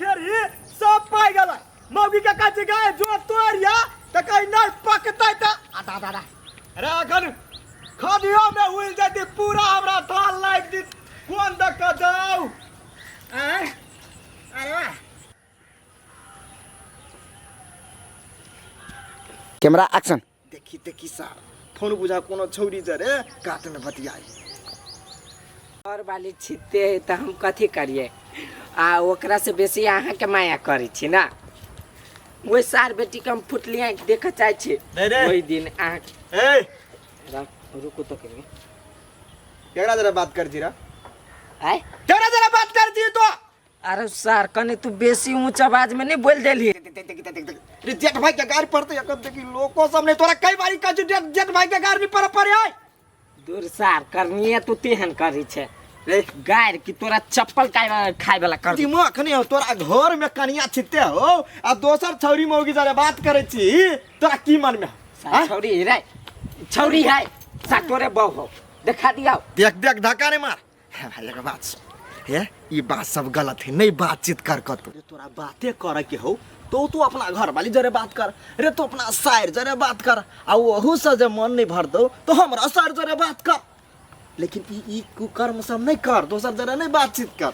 खेरी सब पाई गेला मौगी के काची गाय जो तोरिया त कहीं नहीं पकतै त आटा आटा अरे अखन खदियो में हुई जदी पूरा हमरा थाल लाग दी कोन दक जाऊ अरे कैमरा एक्शन। देखी देखी सार फोन बुझा कोनो छौरी जरे काट में बतियाई और वाली छिते है तो हम कथी करिए आ ओकरा से बेसी अहाँ के माया करी छी ना वो सार बेटी के हम फुटलिया देख चाहे छी वही दिन अहाँ ए रुको तो करिए केकरा जरा बात कर जीरा आय केकरा जरा बात कर जी तो अरे सर कने तू बेसी ऊंच आवाज में नहीं बोल देली रे जेठ भाई के गार पड़ते एकम देखी लोको सामने तोरा कई बारी कह जेठ भाई के गार नहीं पड़े आय दूर सार करनिए तू तेहन करी छे रे गार की तोरा चप्पल खाए वाला कर दिमाग खने हो तोरा घर में कनिया छिते हो आ दोसर छौरी मौगी जरे बात करे छी तोरा की मन में छौरी रे छौरी है सा तोरे बहू हो दिखा दिया देख देख धक्का नहीं मार भाई के बात है ये बात सब गलत है नहीं बातचीत कर तू तोरा बातें करे के हो तो तू अपना घर वाली जरे बात कर रे तू अपना शायर जरे बात कर आ वहू से जे मन नहीं भर दो तो हमरा शायर जरे बात कर लेकिन ई कुकर्म सब नहीं कर दोसर जरे नहीं बातचीत कर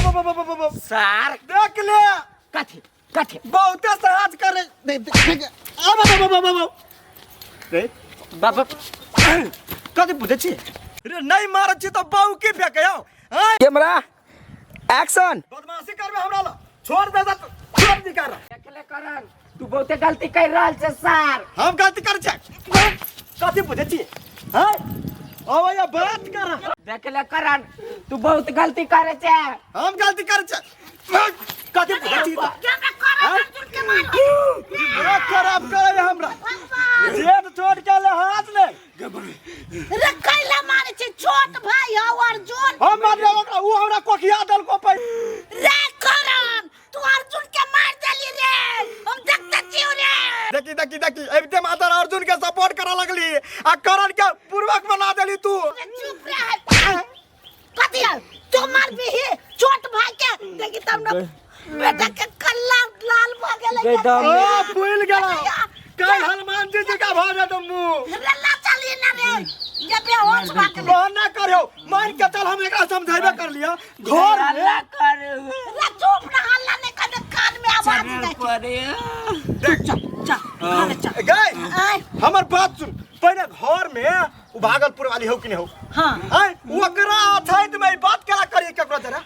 सर देख ले कथी कथी बहुते सहज करे रे बाबा कथी पूछे छी रे नहीं मारे छी तो बाऊ के फेंके कैमरा एक्शन। बदमाशी करबे हमरा ला छोड़ दे छोड़ दी कर देखले करन तू बहुते गलती कर रहल छ सर हम गलती कर छ कथी पूछे छी हैं ओ भैया बात कर देखले करन तू बहुत गलती करे छ हम गलती कर छ कथी पूछे छी खराब करे हमरा जेठ छोड़ के ले हाथ ले रे कैला मारे छे छोट भाई हो अर्जुन हम मार दे ओकरा ऊ हमरा कोखिया दल को पे रे करण तू अर्जुन के मार देली रे हम देखते छियो रे देखी देखी देखी एबते माता अर्जुन के सपोर्ट करा लगली आ करण के पूर्वक बना देली तू चुप रह कथी है तू मार भी छोट भाई के देखी तब न बेटा के कल्ला लाल भ गेलै ओ भूल गेला कल हनुमान जी का भाजा तुम रल्ला चली ना रे ये बेहोश भ गेलै बहाना करो मान के चल हम एकरा समझाइबे कर लिया घर हल्ला कर रे चुप ना हल्ला नहीं कर कान में आवाज नहीं पड़े देख चल गए हमर बात सुन पहले घर में उ भागलपुर वाली हो कि नहीं हो हां हैं ओकरा छैत में बात केला करी केकरा जरा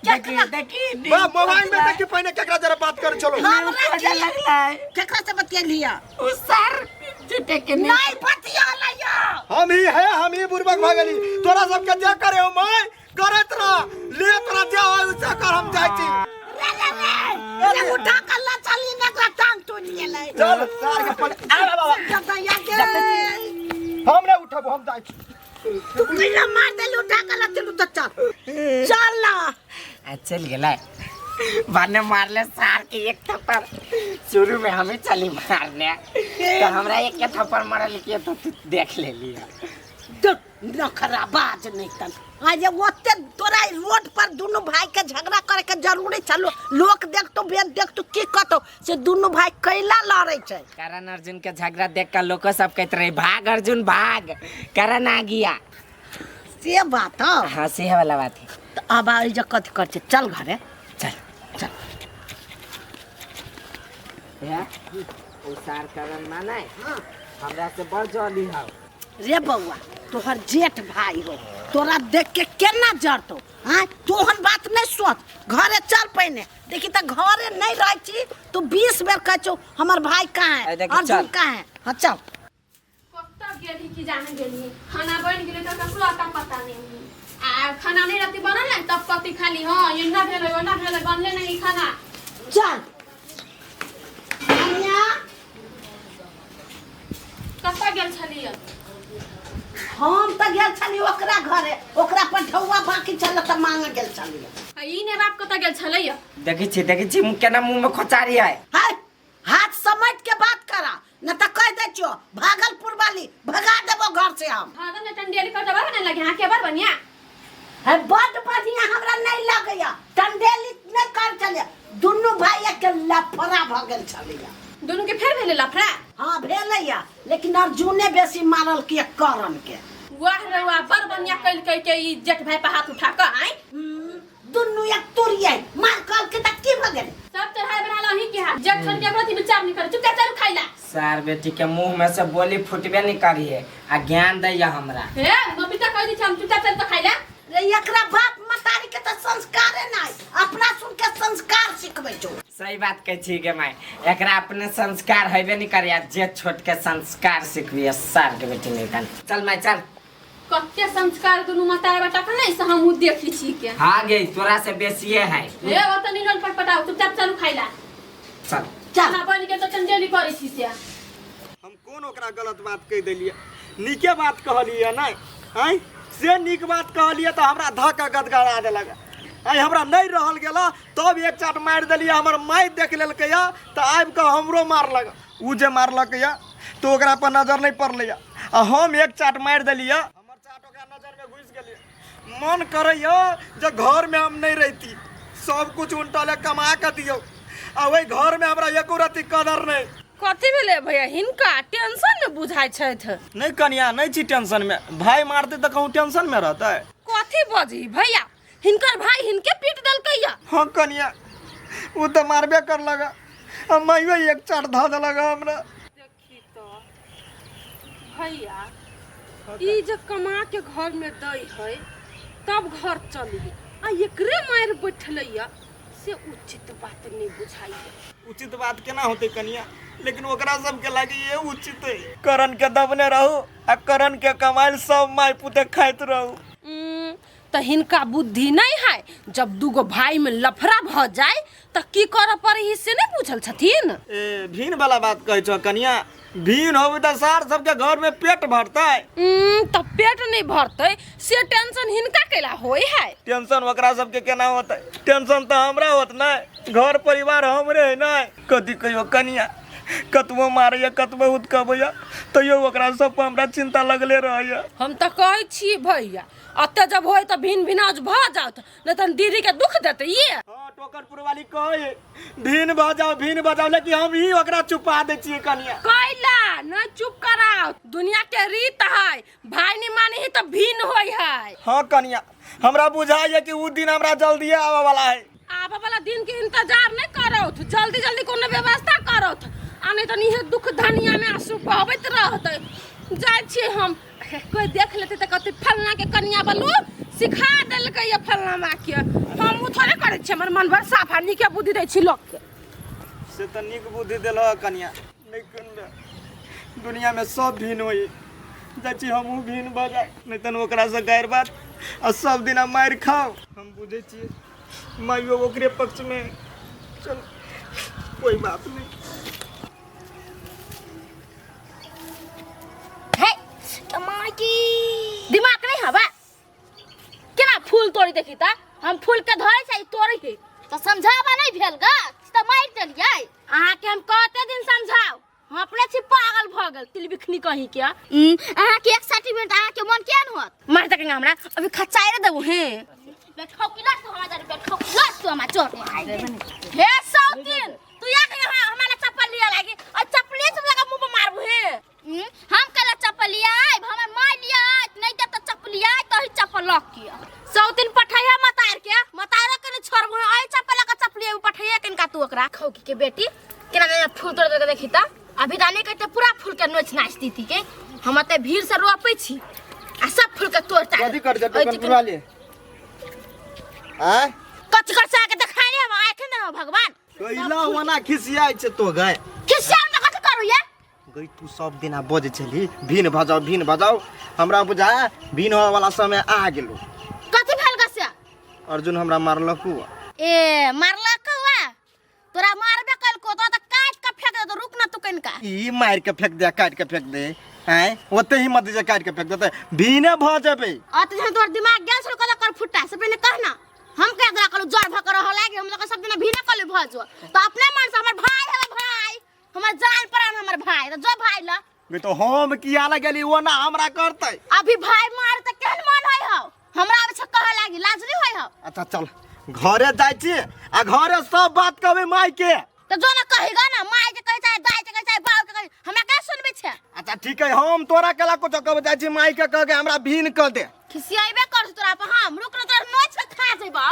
देखी बा मोबाइल में देखी पहले केकरा जरा बात कर चलो मजा लगला केकरा से बतिया लिया ओ सर झूठे के नहीं बतिया लिया हम ही बुरबक भागली तोरा सब के जे करे हो मैं करत रह ले तोरा जे हो से कर हम जाई छी रे उठा कल्ला चली ना का टांग तो लिए ले चल सार के पल आ बाबा जब के हम नहीं उठब हम जाई छी तू कैला मार दे उठा कल्ला चलू तो चल ना चल गेला बाने मारले सार के एक थप्पड़ शुरू में हमें चली मारने तो हमरा एक थप्पड़ मारल के तो तू देख ले लिया तो नखरा बाज नहीं तन आज ओते तोरा रोड पर दोनों भाई के झगड़ा करे के जरूरी चलो लोग देख तो बेद देख तो की कहतो से दोनों भाई कैला लड़ै छै करण अर्जुन के झगड़ा देख कर लोग सब कहते रहे भाग अर्जुन भाग करण आ गया से बात है हाँ से वाला बात है तो अब आई जे कथि कर छै चल घरे चल चल या ओ सार करण माने हमरा से बड़ जल्दी हो रे बउआ तोहर जेठ भाई हो तोरा देख के केना जरतो हां तोहन बात नहीं सोच घरे चल पहने देखी त घरे नहीं रह छी तू 20 बेर कहछो हमर भाई कहां है अर्जुन कहां है हां चल कत्ता गेली की जाने गेली खाना बन गेले त कसलो आता पता नहीं आ खाना नहीं रहती बनल न तब कति खाली हां ये ना भेले बनले नहीं खाना चल अनिया कत्ता गेल छलिए हम त गेल छली ओकरा घरे ओकरा पर ढौवा बाकी चल त मांग गेल छली ई ने बाप कत्ता गेल छलैया देखी छी केना मुंह में खोचारी है हाथ समेट के बात करा न त कह दे छियो भागलपुर वाली भगा देबो घर से हम हां त टंडेली कर दबा ना लगे हां के बार बनिया है बड़ बढ़िया हमरा नहीं लगैया टंडेली नहीं कर चले दुनू भाई के लफड़ा भ गेल छलैया दोनों के फेर भेले लफड़ा हाँ भेलैया लेकिन अर्जुने बेसी मारल के करण के वाह रे वाह बड़ बढ़िया कइल के ई जेठ भाई पे हाथ उठा के आई दुनू एक तुरिये मार कल के तक की भ गेल सब चढ़ाई बना ही के हाथ जेठ छोड़ के प्रति विचार नहीं करे चुपचाप चल खाइला सार बेटी के मुंह में से बोली फुटबे नहीं करिए आ ज्ञान दैया हमरा हे बबीता कह दी हम चुपचाप चल तो खाइला रे एकरा बाप मतारी के त संस्कारे नहीं अपना सुन के संस्कार सिखबै छौ सही बात कह छी गे माई एकरा अपने संस्कार हैबे नहीं करिया जे छोट के संस्कार सिखबिए सार के बेटी नहीं कन चल माई चल कत्ते संस्कार दुनु मतारे बेटा के नहीं से हम देखी छी के हां गे तोरा से बेसिए है हे ओ त निनल पटपटाओ चुपचाप चल खाइला चल चल ना बन के तो चंदेली करै छी से हम कौन ओकरा गलत बात कह देलिए नीके बात कहलिए नहीं हैं से नीक बात कहलिए तो हमरा धक्का गदगड़ा दे लगा आई हमरा नहीं रहल गेला तब एक चाट मार देलिए हमर माई देख लेलकै या तो आबि के हमरो मार लगा उ जे मारलक या तो ओकरा पर नजर नहीं पड़लै आ हम एक चाट मार देलिए हमर चाट ओकरा नजर में घुस गेलिए मन करैया जे घर में हम नहीं रहती सब कुछ उल्टा कमा के दियो आ वही घर में हमरा एको रति कदर नहीं कथी भेले भैया हिनका टेंशन में बुझाई छैथ नहीं कनिया नहीं छी टेंशन में भाई मारते तो कहूँ टेंशन में रहता है कथी बजी भैया हिनकर भाई हिनके पीट दलकैया हाँ कनिया वो तो मारबे कर लगा अब मैं एक चाट धा दे लगा हमरा देखी तो भैया ई जे कमा के घर में दई है तब घर चली आ एकरे मार बैठलैया से उचित बात नहीं बुझाई उचित बात केना होते कनिया लेकिन ओकरा सब के लागे ये उचित है करण के दबने रहू आ करण के कमाइल सब माई पुते खाइत रहू तो हिनका बुद्धि नहीं है जब दूगो भाई में लफड़ा भ जाए तो की कर पड़ी से नहीं पूछल छथिन ए भीन वाला बात कहे छो कनिया भीन होबे तो सार सबके घर में पेट भरता है तो पेट नहीं भरते से टेंशन हिनका केला होई है टेंशन ओकरा सबके केना होता है टेंशन तो हमरा होत ना घर परिवार हमरे है ना कथी कहियो कनिया कतबो मारैया कतबो उतकबैया तैयो ओकरा सब पर हमरा चिंता लगले रहैया हम तो कहै छी भैया अते जब होय तो भिन भिनाज भ जात नहीं तो दीदी के दुख देते ये हां टोकरपुर वाली कहे भीन बजाओ लेकिन हम ही ओकरा चुपा दे छिए कनिया कैला न चुप कराओ दुनिया के रीत है भाई नहीं माने ही तो भिन होय है हां कनिया हमरा बुझाइए कि उ दिन हमरा जल्दी आवे वाला है आबे वाला दिन के इंतजार नहीं करो जल्दी जल्दी कोनो व्यवस्था करो आ नहीं तो नहीं दुख धनिया में आंसू बहबैत रहते जाय छी हम कोई देख लेते तो कहते फलना के कन्या बलू सिखा देलकै ये फलना माँ के हम थोड़े करे छी हमर मन भर साफा नीके बुद्धि दै छी लोग के से त नीक बुद्धि देल कनिया नहीं कन दुनिया में सब भीन होई जाची हमहू भीन बजा नहीं तन ओकरा से गैर बात आ सब दिन मार खाओ हम बुझे छी माइयो ओकरे पक्ष में चल कोई बात नहीं दिमाग नहीं हवा केना फूल तोड़ी देखी ता हम फूल के धरे छै तोड़ी के तो समझावा नहीं भेल गा तो मार देलिए अहाँ के हम कहते दिन समझाओ हम अपने छी पागल भ गेल तिलबिखनी कहीं के अहाँ के एक सर्टिफिकेट अहाँ के मन केन होत मार तक हमरा अभी खचाई रे देबो हे बैठो कि लास्ट तो हमारा बैठो लास्ट तो हमारा चोट हे सौतीन तू या के हमारा चप्पल लिया लागी और चप्पले से लगा मुंह पे मारबू हे हम कला चप्पल लिया हमर माय लिया नहीं दे तो चप्पल लिया तो ही चप्पल लॉक किया सौतीन पठाइया मतार के ने छोड़बू आई चप्पल का चप्पलिया पठाइया किनका तू ओकरा खौकी के बेटी केना केना फूल तोड़ के देखी ता अभी दाने कहते पूरा फूल के नोच नाच दीती के हम ते भीड़ से रोपै छी आ सब फूल के तोड़ता कथी कर जब टोकन वाले हैं कथी कर सा के देखाई रे हम आखे न भगवान कैला वना खिसियाई छै तो गए किसिया न कथी करू ये गई तू सब दिन बजे चली भीन बजाओ हमरा बुझा भीन होवे वाला समय आ गेलो कथी भेल गसिया अर्जुन हमरा मारलकू ए मारलक हुआ तोरा मारबे कल को तो काट के फेंक दे तो रुक ना तू कनका ई मार के फेंक दे काट के फेंक दे हैं ओते ही मत जे काट के फेंक देते भीने भ जेबे अत जन तोर दिमाग गेल छल कदा कर फुट्टा से पहले कहना हम कह दरा कल जड़ भकर हो लागे हम लोग सब दिन भीने कल भजो तो अपने मन से हमर भाई है भाई हमर जान प्राण हमर भाई तो जो भाई ला गे तो हम किया ला गेली वो ना हमरा करतै अभी भाई मार त केहन मन होय हो हमरा अब से कह लागी लाज नहीं होय हो अच्छा चल घरे जाय छी आ घरे सब बात कहबे माई के। तो जो ना कहेगा ना माय के कहे चाहे दाई के कहे चाहे बाप के कहे हमरा का सुनबे छे। अच्छा ठीक है हम तोरा कला कुछ कहबे जाय छी माई के कह के हमरा भीन क दे। खिसियाइबे कर तोरा पर हम रुक न तोरा नोच के खा जइबौ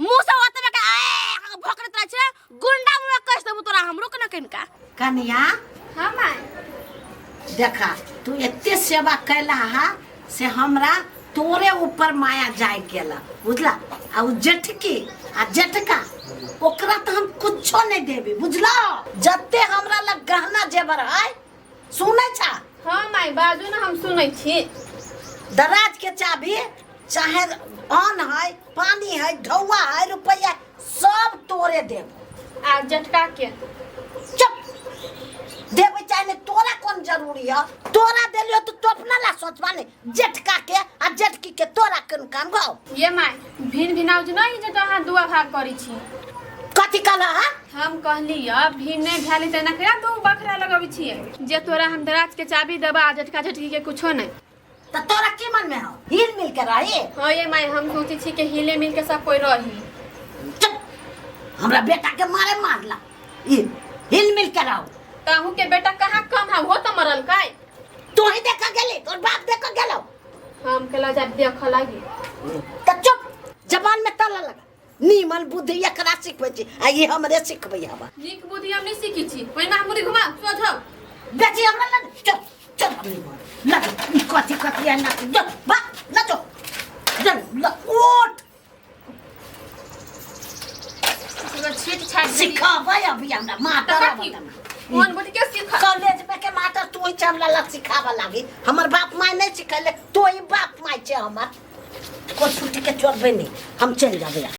मुंह से होते में के भोकरे तोरा छे गुंडा मुंह कस देबो तोरा हम रुक न कनिका। कन्या हाँ माय देखा तू एते सेवा कैला हा से हमरा तोरे ऊपर माया जाय गेला बुझला। आ उ जेठकी आ जेठका ओकरा तो हम कुछो नहीं देबी बुझला। जत्ते हमरा लग गहना जेवर है सुनै छा। हाँ माय बाजू ना हम सुनै छी। दराज के चाबी चाहे अन्न है पानी है ढौआ है रुपया सब तोरे देब। आ झटका के चुप देवे चाहे नहीं तोरा कौन जरूरी है। तोरा देलियो तो अपना ला सोचवा नहीं जेठका के आ जेठकी के तोरा कन काम गाओ। ये माय भिन भिनाउज नहीं जे तहाँ दुआ भाग करी छी। कथी कहला हा? हम कहली भिन नहीं भेली त नकरा दू बखरा लगबी छिए जे तोरा हम दराज के चाबी देबा झटका झटकी के कुछो नहीं। तो तोरा की मन में हो हिल मिल के रही। हाँ ये माय हम सोची छी के हिले मिल के सब कोई रही। चुप हमरा बेटा के मारे मारला हिल मिल के रहो। ताहू के बेटा कहाँ कम है वो तो मरल काय। तू ही देखा गेली तोर बाप देखा गेलो। हम केला जब देख लागी तो चुप जबान में ताला लगा नीमन बुद्धि एकरा सिखबै छी आ ये हमरे सिखबै हवा। नीक बुद्धि हम नहीं सीखी छी पहिना मुरी घुमा सोझो बेटी हमरा लग चुप चुप अपनी बोल लग कथी कथी है ना जो बा ना जो जन ल उठ तो छीट छाट सिखाबै अभी हमरा माटर बता। कौन बुद्धि के सीखा कॉलेज में के माटर तू ही चमला लग सिखावा लागी। हमर बाप माय नहीं सिखैले तो ही बाप माय छे हमर। को छुट्टी के छोड़बे नहीं हम चल जाबे।